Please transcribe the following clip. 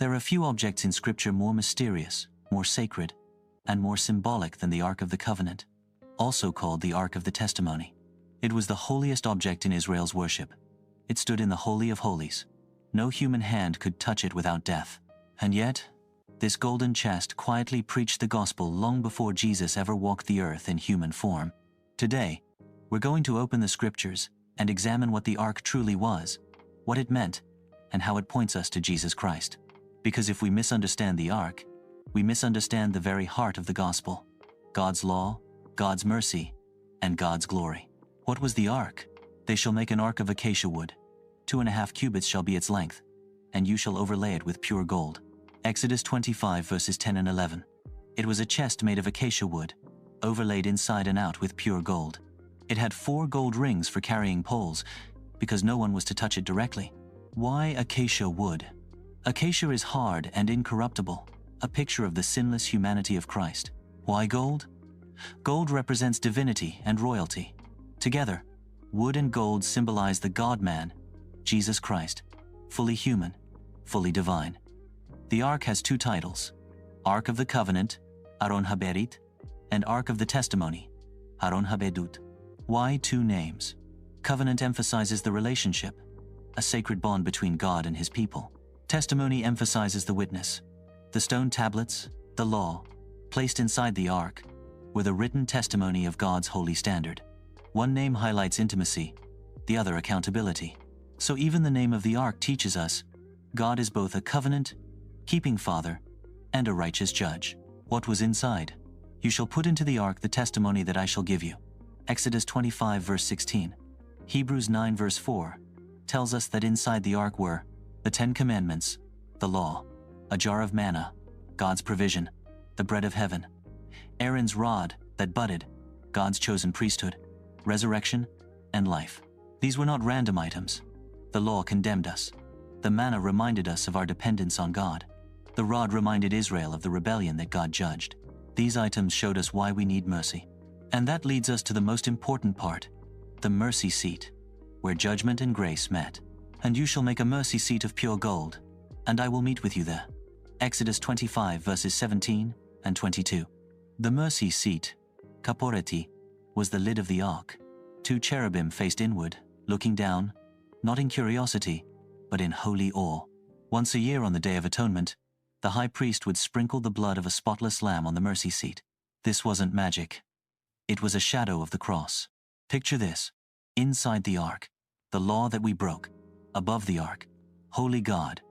There are few objects in Scripture more mysterious, more sacred, and more symbolic than the Ark of the Covenant, also called the Ark of the Testimony. It was the holiest object in Israel's worship. It stood in the Holy of Holies. No human hand could touch it without death. And yet, this golden chest quietly preached the gospel long before Jesus ever walked the earth in human form. Today, we're going to open the Scriptures and examine what the Ark truly was, what it meant, and how it points us to Jesus Christ. Because if we misunderstand the Ark, we misunderstand the very heart of the gospel: God's law, God's mercy, and God's glory. What was the Ark? They shall make an ark of acacia wood. 2.5 cubits shall be its length, and you shall overlay it with pure gold. Exodus 25 verses 10 and 11. It was a chest made of acacia wood, overlaid inside and out with pure gold. It had 4 gold rings for carrying poles, because no one was to touch it directly. Why acacia wood? Acacia is hard and incorruptible, a picture of the sinless humanity of Christ. Why gold? Gold represents divinity and royalty. Together, wood and gold symbolize the God-man, Jesus Christ, fully human, fully divine. The Ark has 2 titles: Ark of the Covenant, Aron HaBerit, and Ark of the Testimony, Aron HaBedut. Why 2 names? Covenant emphasizes the relationship, a sacred bond between God and his people. Testimony emphasizes the witness. The stone tablets, the law, placed inside the Ark, were the written testimony of God's holy standard. One name highlights intimacy, the other accountability. So even the name of the Ark teaches us God is both a covenant-keeping Father and a righteous judge. What was inside? You shall put into the Ark the testimony that I shall give you. Exodus 25 verse 16. Hebrews 9 verse 4 tells us that inside the Ark were the 10 Commandments, the law, a jar of manna, God's provision, the bread of heaven, Aaron's rod that budded, God's chosen priesthood, resurrection, and life. These were not random items. The law condemned us. The manna reminded us of our dependence on God. The rod reminded Israel of the rebellion that God judged. These items showed us why we need mercy. And that leads us to the most important part, the mercy seat, where judgment and grace met. And you shall make a mercy seat of pure gold, and I will meet with you there. Exodus 25 verses 17 and 22. The mercy seat, kaporeti, was the lid of the Ark. 2 cherubim faced inward, looking down, not in curiosity, but in holy awe. Once a year on the Day of Atonement, the high priest would sprinkle the blood of a spotless lamb on the mercy seat. This wasn't magic. It was a shadow of the cross. Picture this. Inside the Ark, the law that we broke. Above the Ark, holy God,